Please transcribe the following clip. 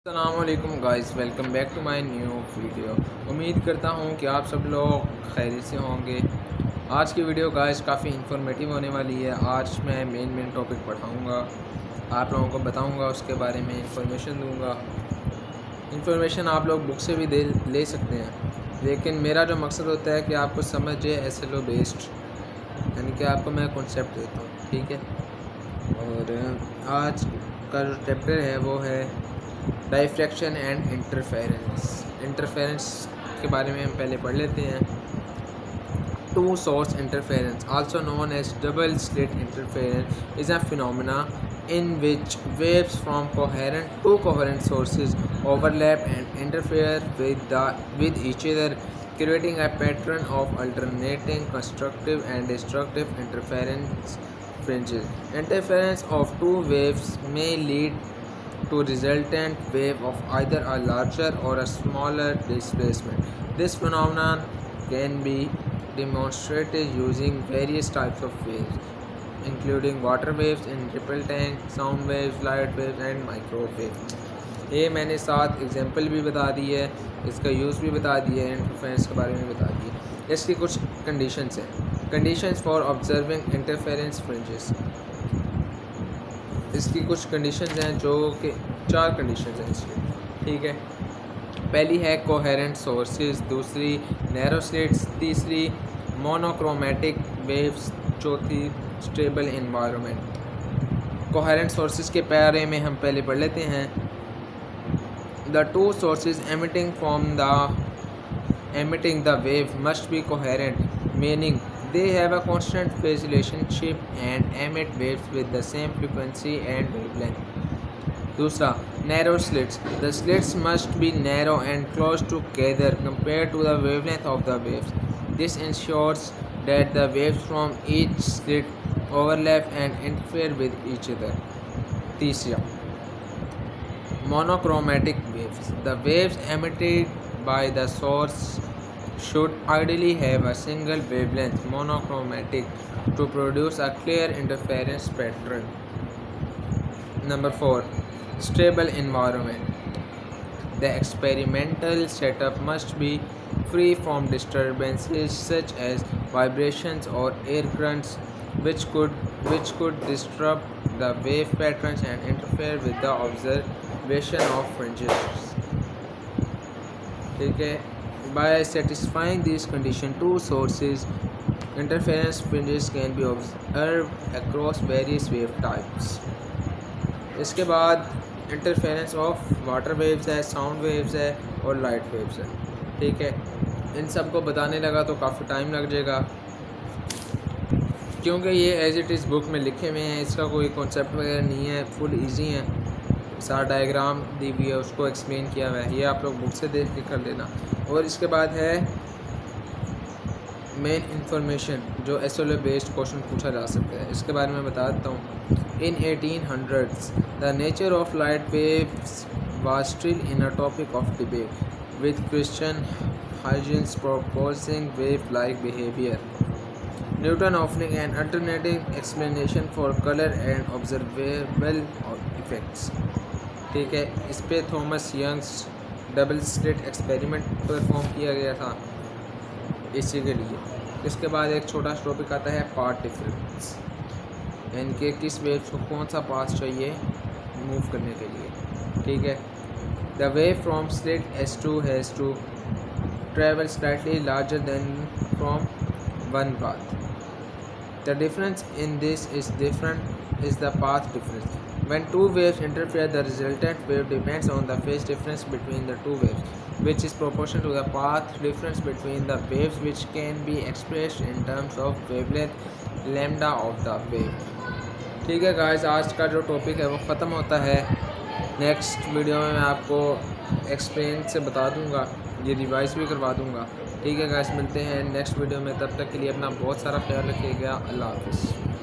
अस्सलामुअलैकुम guys, welcome back to my new video. उम्मीद करता हूँ कि आप सब लोग खैरियत से होंगे। आज की वीडियो गाइस काफ़ी इंफॉर्मेटिव होने वाली है। आज मैं मेन टॉपिक पढ़ाऊँगा, आप लोगों को बताऊँगा, उसके बारे में इंफॉर्मेशन दूँगा। इंफॉर्मेशन आप लोग बुक से भी ले सकते हैं, लेकिन मेरा जो मकसद होता है कि आपको समझे SLO बेस्ड, यानी कि आपको मैं कॉन्सेप्ट देता हूँ, ठीक है। और आज का जो चैप्टर है वो है डाइफ्रैक्शन एंड इंटरफेरेंस के बारे में हम पहले पढ़ लेते हैं। Two source interference, also known as double slit interference, is a phenomena in which waves from two coherent sources overlap and interfere with each other, creating a pattern of alternating constructive and destructive interference fringes. Interference of two waves may lead to resultant wave of either a larger or a smaller displacement. This phenomenon can be demonstrated using various types of waves, including water waves in ripple tank, sound waves, light waves and microwaves. ये मैंने 7 example भी बता दी है, इसका use भी बता दिया है, इंटरफेरेंस के बारे में बता दिया। इसकी कुछ कंडीशंस हैं। Conditions for observing interference fringes, इसकी कुछ कंडीशंस हैं, जो कि 4 कंडीशंस हैं इसकी, ठीक है। पहली है कोहेरेंट सोर्सेज, दूसरी नैरो स्लिट्स, तीसरी मोनोक्रोमेटिक वेव्स, चौथी स्टेबल इन्वायरमेंट। कोहेरेंट सोर्सेज के बारे में हम पहले पढ़ लेते हैं। The two sources emitting the wave must be coherent, meaning they have a constant phase relationship and emit waves with the same frequency and wavelength. दूसरा, narrow slits. The slits must be narrow and close together compared to the wavelength of the waves. This ensures that the waves from each slit overlap and interfere with each other. तीसरा, monochromatic waves. The waves emitted by the source should ideally have a single wavelength, monochromatic, to produce a clear interference pattern. Number 4. Stable environment. The experimental setup must be free from disturbances such as vibrations or air currents, which could disrupt the wave patterns and interfere with the observation of fringes. ठीक है। By satisfying these conditions, two sources interference fringes can be observed across various wave types. इसके बाद interference of water waves है, sound waves है और light waves है, ठीक है। इन सब को बताने लगा तो काफ़ी टाइम लग जाएगा, क्योंकि ये एज इट इज़ बुक में लिखे हुए हैं, इसका कोई कॉन्सेप्ट वगैरह नहीं है, फुल इजी है। सारा डायग्राम दी हुई है, उसको एक्सप्लेन किया हुआ है, ये आप लोग बुक से देख के कर लेना। और इसके बाद है मेन इंफॉर्मेशन, जो SLO बेस्ड क्वेश्चन पूछा जा सकता है, इसके बारे में बता देता हूँ। इन 1800s the nature of light waves was still in a topic of debate, with Christian Huygens proposing wave like behavior, Newton offering an alternative explanation for color and observable effects, ठीक है। इस पे Thomas Young's double slit experiment perform किया गया था इसी के लिए। इसके बाद एक छोटा टॉपिक आता है पाथ डिफरेंस, यानी कि किस वेव को कौन सा पाथ चाहिए मूव करने के लिए, ठीक है। The wave from slit S2 has to travel slightly larger than from one path. The difference in this is the path difference. When two waves interfere, the resultant wave depends on the phase difference between the two waves, which is proportional to the path difference between the waves, which can be expressed in terms of wavelength lambda of the wave. ठीक है guys, आज का जो topic है वो ख़त्म होता है। नेक्स्ट वीडियो में मैं आपको एक्सप्लेन से बता दूंगा, ये रिवाइज भी करवा दूंगा, ठीक है गाइस। मिलते हैं नेक्स्ट वीडियो में, तब तक के लिए अपना बहुत सारा ख्याल रखिएगा। अल्लाह हाफ़िज़।